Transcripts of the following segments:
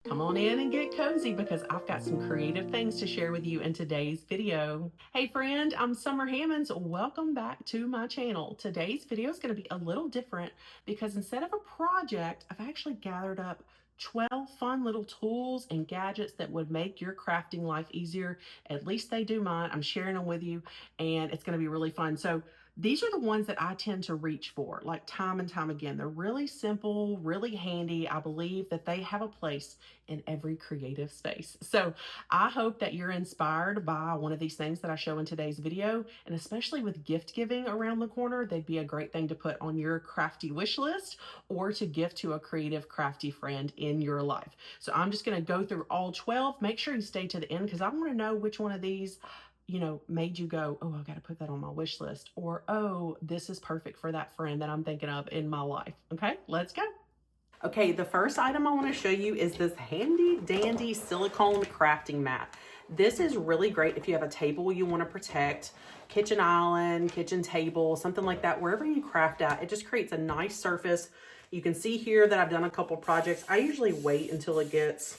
Come on in and get cozy because I've got some creative things to share with you in today's video. Hey friend, I'm Summer Hammonds. Welcome back to my channel. Today's video is going to be a little different because instead of a project, I've actually gathered up 12 fun little tools and gadgets that would make your crafting life easier. At least they do mine. I'm sharing them with you and it's going to be really fun. So these are the ones that I tend to reach for, like time and time again. They're really simple, really handy. I believe that they have a place in every creative space. So I hope that you're inspired by one of these things that I show in today's video, and especially with gift giving around the corner, they'd be a great thing to put on your crafty wish list or to gift to a creative crafty friend in your life. So I'm just gonna go through all 12. Make sure you stay to the end because I wanna know which one of these made you go, oh, I got to put that on my wish list, or, oh, this is perfect for that friend that I'm thinking of in my life. Okay, let's go. Okay, the first item I want to show you is this handy dandy silicone crafting mat. This is really great if you have a table you want to protect, kitchen island, kitchen table, something like that, wherever you craft at. It just creates a nice surface. You can see here that I've done a couple projects. I usually wait until it gets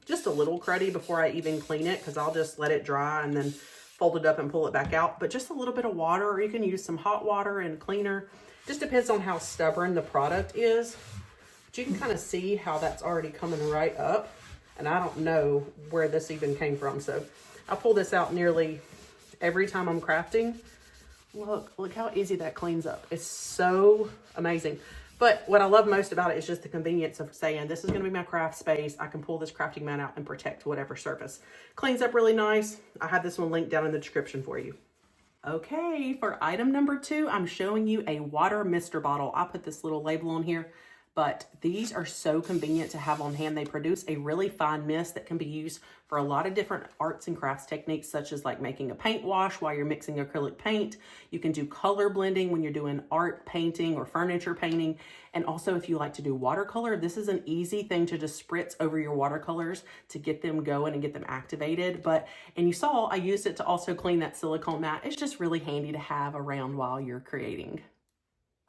just a little cruddy before I even clean it because I'll just let it dry and then fold it up and pull it back out. But just a little bit of water, or you can use some hot water and cleaner. Just depends on how stubborn the product is. But you can kind of see how that's already coming right up. And I don't know where this even came from. So I pull this out nearly every time I'm crafting. Look how easy that cleans up. It's so amazing. But what I love most about it is just the convenience of saying, this is going to be my craft space. I can pull this crafting mat out and protect whatever surface. Cleans up really nice. I have this one linked down in the description for you. Okay, for item number 2, I'm showing you a water mister bottle. I put this little label on here, but these are so convenient to have on hand. They produce a really fine mist that can be used for a lot of different arts and crafts techniques, such as like making a paint wash while you're mixing acrylic paint. You can do color blending when you're doing art painting or furniture painting. And also if you like to do watercolor, this is an easy thing to just spritz over your watercolors to get them going and get them activated. And you saw I used it to also clean that silicone mat. It's just really handy to have around while you're creating.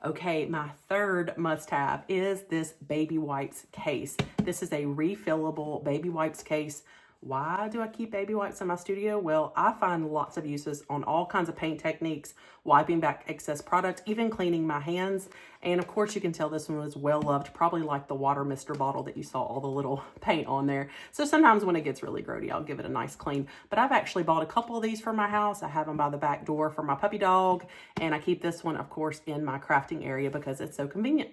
Okay, my third must-have is this baby wipes case. This is a refillable baby wipes case. Why do I keep baby wipes in my studio? Well, I find lots of uses on all kinds of paint techniques, wiping back excess product, even cleaning my hands. And of course, you can tell this one was well loved, probably like the water mister bottle that you saw all the little paint on there. So sometimes when it gets really grody, I'll give it a nice clean. But I've actually bought a couple of these for my house. I have them by the back door for my puppy dog. And I keep this one, of course, in my crafting area because it's so convenient.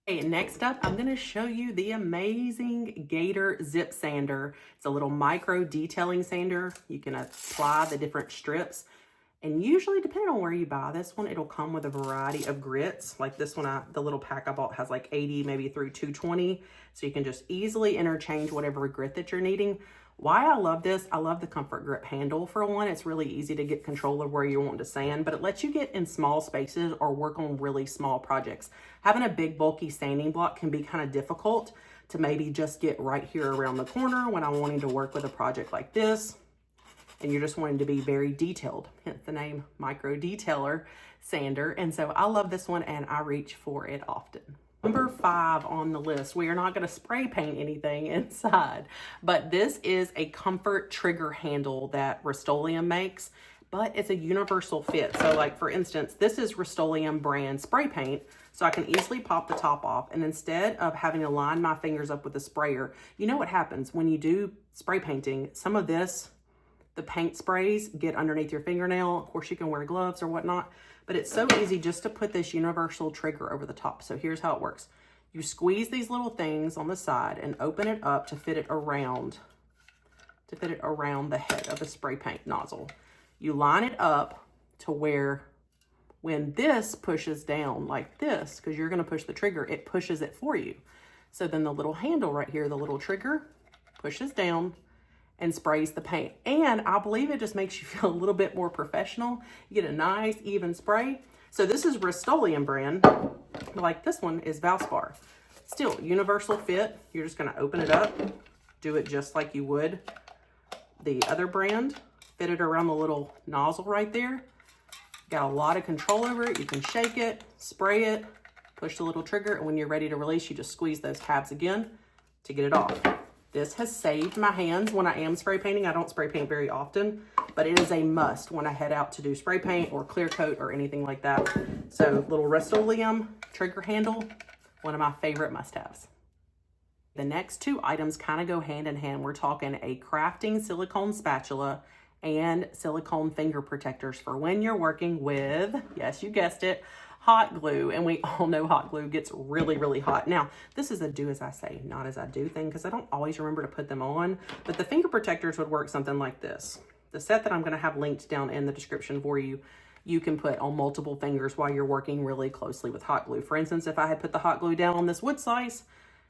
Okay, next up, I'm going to show you the amazing Gator Zip Sander. It's a little micro detailing sander. You can apply the different strips. And usually, depending on where you buy this one, it'll come with a variety of grits. Like this one, the little pack I bought has like 80, maybe through 220. So you can just easily interchange whatever grit that you're needing. Why I love this, I love the comfort grip handle for one. It's really easy to get control of where you want to sand, but it lets you get in small spaces or work on really small projects. Having a big bulky sanding block can be kind of difficult to maybe just get right here around the corner when I'm wanting to work with a project like this. And you're just wanting to be very detailed, hence the name Micro Detailer Sander. And so I love this one and I reach for it often. Number 5 on the list, we are not going to spray paint anything inside, but this is a comfort trigger handle that Rust-Oleum makes, but it's a universal fit. So like for instance, this is Rust-Oleum brand spray paint, so I can easily pop the top off. And instead of having to line my fingers up with a sprayer, you know what happens when you do spray painting, some of this, the paint sprays get underneath your fingernail. Of course you can wear gloves or whatnot, but it's so easy just to put this universal trigger over the top. So here's how it works. You squeeze these little things on the side and open it up to fit it around the head of the spray paint nozzle. You line it up to where when this pushes down like this, because you're going to push the trigger, it pushes it for you. So then the little handle right here, the little trigger, pushes down and sprays the paint. And I believe it just makes you feel a little bit more professional. You get a nice even spray. So this is Rust-Oleum brand, like this one is Valspar. Still universal fit. You're just gonna open it up, do it just like you would the other brand, fit it around the little nozzle right there. Got a lot of control over it. You can shake it, spray it, push the little trigger, and when you're ready to release, you just squeeze those tabs again to get it off. This has saved my hands when I am spray painting. I don't spray paint very often, but it is a must when I head out to do spray paint or clear coat or anything like that. So little Rust-Oleum trigger handle, one of my favorite must-haves. The next two items kind of go hand in hand. We're talking a crafting silicone spatula and silicone finger protectors for when you're working with, yes, you guessed it, hot glue. And we all know hot glue gets really, really hot. Now, this is a do as I say, not as I do thing, because I don't always remember to put them on, but the finger protectors would work something like this. The set that I'm going to have linked down in the description for you, you can put on multiple fingers while you're working really closely with hot glue. For instance, if I had put the hot glue down on this wood slice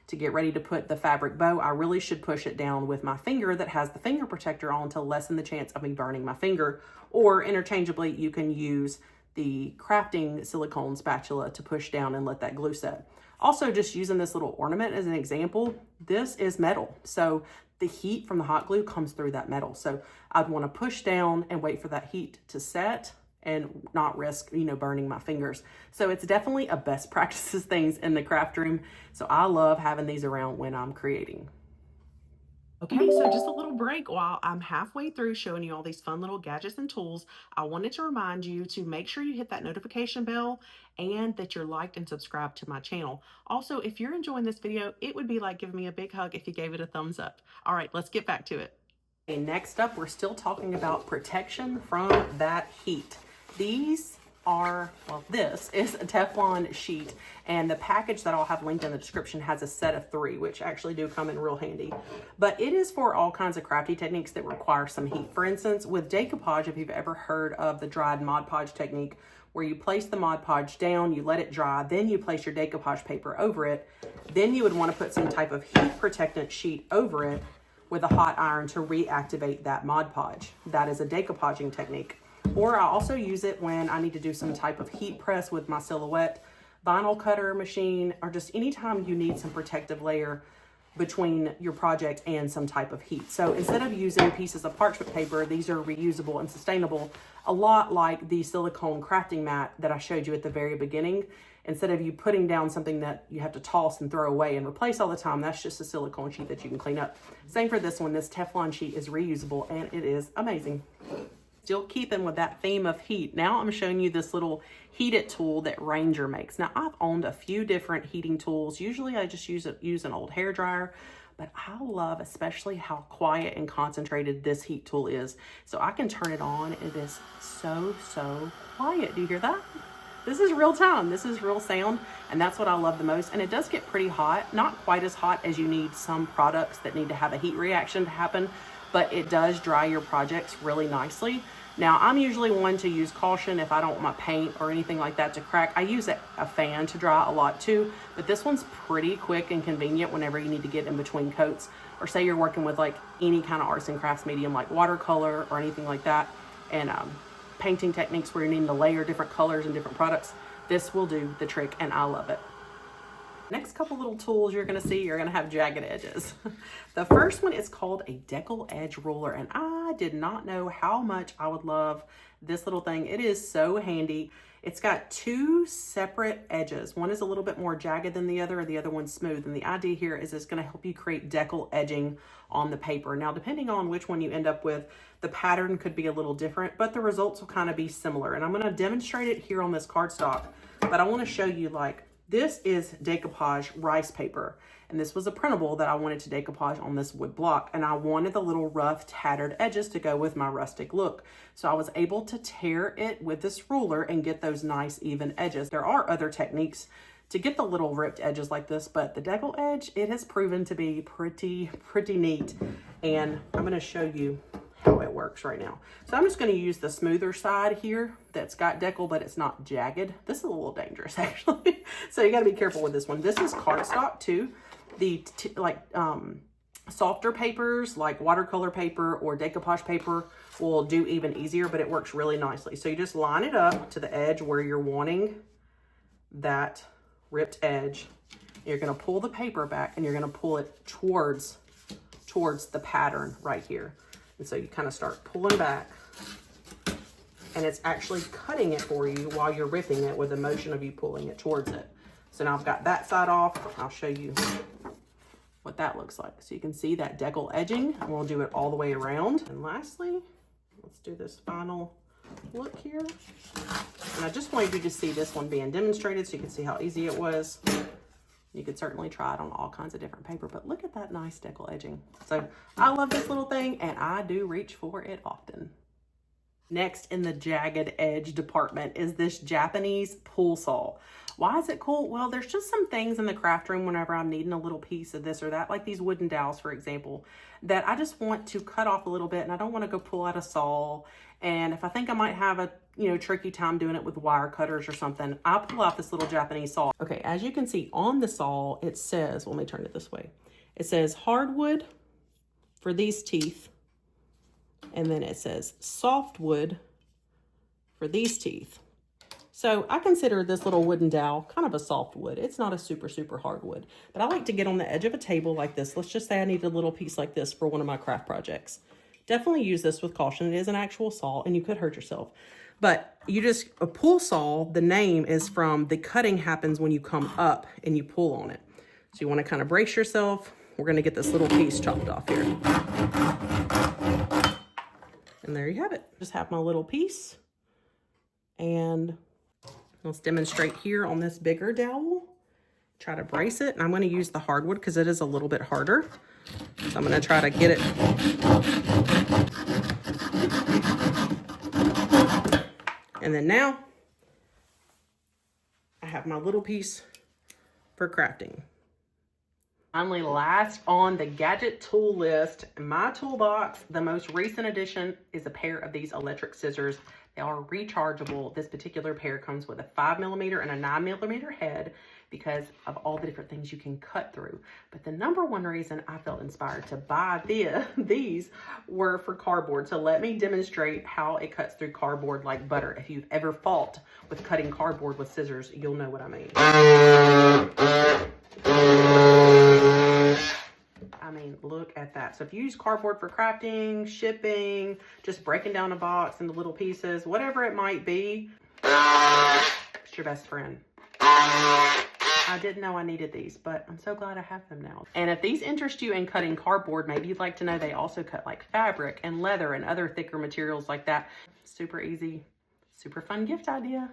to get ready to put the fabric bow, I really should push it down with my finger that has the finger protector on to lessen the chance of me burning my finger. Or interchangeably, you can use the crafting silicone spatula to push down and let that glue set. Also, just using this little ornament as an example, this is metal. So the heat from the hot glue comes through that metal. So I'd want to push down and wait for that heat to set and not risk, burning my fingers. So it's definitely a best practices things in the craft room. So I love having these around when I'm creating. Okay, so just a little break while I'm halfway through showing you all these fun little gadgets and tools. I wanted to remind you to make sure you hit that notification bell and that you're liked and subscribed to my channel. Also, if you're enjoying this video, it would be like giving me a big hug if you gave it a thumbs up. All right, let's get back to it. Okay, next up, we're still talking about protection from that heat. These are, well, this is a Teflon sheet, and the package that I'll have linked in the description has a set of 3, which actually do come in real handy. But it is for all kinds of crafty techniques that require some heat. For instance, with decoupage, if you've ever heard of the dried Mod Podge technique, where you place the Mod Podge down, you let it dry, then you place your decoupage paper over it, then you would want to put some type of heat protectant sheet over it with a hot iron to reactivate that Mod Podge. That is a decoupaging technique. Or I also use it when I need to do some type of heat press with my Silhouette vinyl cutter machine, or just anytime you need some protective layer between your project and some type of heat. So instead of using pieces of parchment paper, these are reusable and sustainable, a lot like the Silicone Crafting Mat that I showed you at the very beginning. Instead of you putting down something that you have to toss and throw away and replace all the time, that's just a silicone sheet that you can clean up. Same for this one. This Teflon sheet is reusable and it is amazing. Still keeping with that theme of heat. Now I'm showing you this little heated tool that Ranger makes. Now I've owned a few different heating tools. Usually I just use an old hair dryer, but I love especially how quiet and concentrated this heat tool is. So I can turn it on. It is so quiet. Do you hear that? This is real time. This is real sound, and that's what I love the most. And it does get pretty hot, not quite as hot as you need some products that need to have a heat reaction to happen, but it does dry your projects really nicely. Now, I'm usually one to use caution if I don't want my paint or anything like that to crack. I use a fan to dry a lot too, but this one's pretty quick and convenient whenever you need to get in between coats, or say you're working with like any kind of arts and crafts medium like watercolor or anything like that, and painting techniques where you're needing to layer different colors and different products. This will do the trick and I love it. Next couple little tools you're gonna see, you're gonna have jagged edges. The first one is called a Deckle edge ruler, and I did not know how much I would love this little thing. It is so handy. It's got 2 separate edges. One is a little bit more jagged than the other one's smooth. And the idea here is it's gonna help you create Deckle edging on the paper. Now, depending on which one you end up with, the pattern could be a little different, but the results will kind of be similar. And I'm gonna demonstrate it here on this cardstock, but I wanna show you, like, this is decoupage rice paper, and this was a printable that I wanted to decoupage on this wood block, and I wanted the little rough tattered edges to go with my rustic look. So I was able to tear it with this ruler and get those nice even edges. There are other techniques to get the little ripped edges like this, but the Deckle edge, it has proven to be pretty neat, and I'm gonna show you how it works right now. So I'm just going to use the smoother side here that's got Deckle, but it's not jagged. This is a little dangerous actually. So you got to be careful with this one. This is cardstock too. The softer papers like watercolor paper or decoupage paper will do even easier, but it works really nicely. So you just line it up to the edge where you're wanting that ripped edge. You're going to pull the paper back and you're going to pull it towards the pattern right here. And so you kind of start pulling back, and it's actually cutting it for you while you're ripping it with the motion of you pulling it towards it. So now I've got that side off. I'll show you what that looks like. So you can see that deckle edging, and we'll do it all the way around. And lastly, let's do this final look here. And I just wanted you to see this one being demonstrated so you can see how easy it was. You could certainly try it on all kinds of different paper, but look at that nice deckle edging. So I love this little thing, and I do reach for it often. Next in the jagged edge department is this Japanese pull saw. Why is it cool? Well, there's just some things in the craft room whenever I'm needing a little piece of this or that, like these wooden dowels, for example, that I just want to cut off a little bit, and I don't want to go pull out a saw. And if I think I might have a, tricky time doing it with wire cutters or something, I pull out this little Japanese saw. Okay, as you can see on the saw, it says, let me turn it this way. It says hardwood for these teeth. And then it says softwood for these teeth. So I consider this little wooden dowel kind of a softwood. It's not a super, super hardwood, but I like to get on the edge of a table like this. Let's just say I need a little piece like this for one of my craft projects. Definitely use this with caution. It is an actual saw and you could hurt yourself. But a pull saw, the name is from the cutting happens when you come up and you pull on it. So you want to kind of brace yourself. We're going to get this little piece chopped off here. And there you have it. Just have my little piece. And let's demonstrate here on this bigger dowel. Try to brace it. And I'm going to use the hardwood because it is a little bit harder. So I'm going to try to get it. And then now I have my little piece for crafting. Finally, last on the gadget tool list, my toolbox, the most recent addition is a pair of these electric scissors. They are rechargeable. This particular pair comes with a 5mm and a 9mm head because of all the different things you can cut through. But the number one reason I felt inspired to buy these were for cardboard. So let me demonstrate how it cuts through cardboard like butter. If you've ever fought with cutting cardboard with scissors, you'll know what I mean. I mean, look at that. So if you use cardboard for crafting, shipping, just breaking down a box into little pieces, whatever it might be, it's your best friend. I didn't know I needed these, but I'm so glad I have them now. And if these interest you in cutting cardboard, maybe you'd like to know they also cut like fabric and leather and other thicker materials like that. Super easy, super fun gift idea.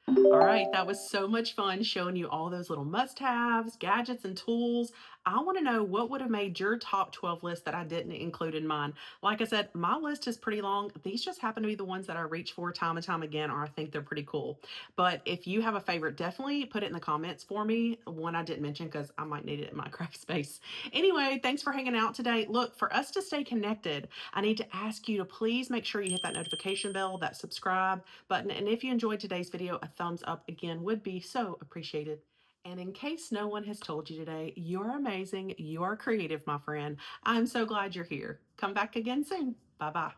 All right, that was so much fun showing you all those little must-haves, gadgets, and tools. I want to know what would have made your top 12 list that I didn't include in mine. Like I said, my list is pretty long. These just happen to be the ones that I reach for time and time again, or I think they're pretty cool. But if you have a favorite, definitely put it in the comments for me. One I didn't mention because I might need it in my craft space. Anyway, thanks for hanging out today. Look, for us to stay connected, I need to ask you to please make sure you hit that notification bell, that subscribe button. And if you enjoyed today's video, a thumbs up again would be so appreciated. And in case no one has told you today, you're amazing, you're creative, my friend. I'm so glad you're here. Come back again soon. Bye-bye.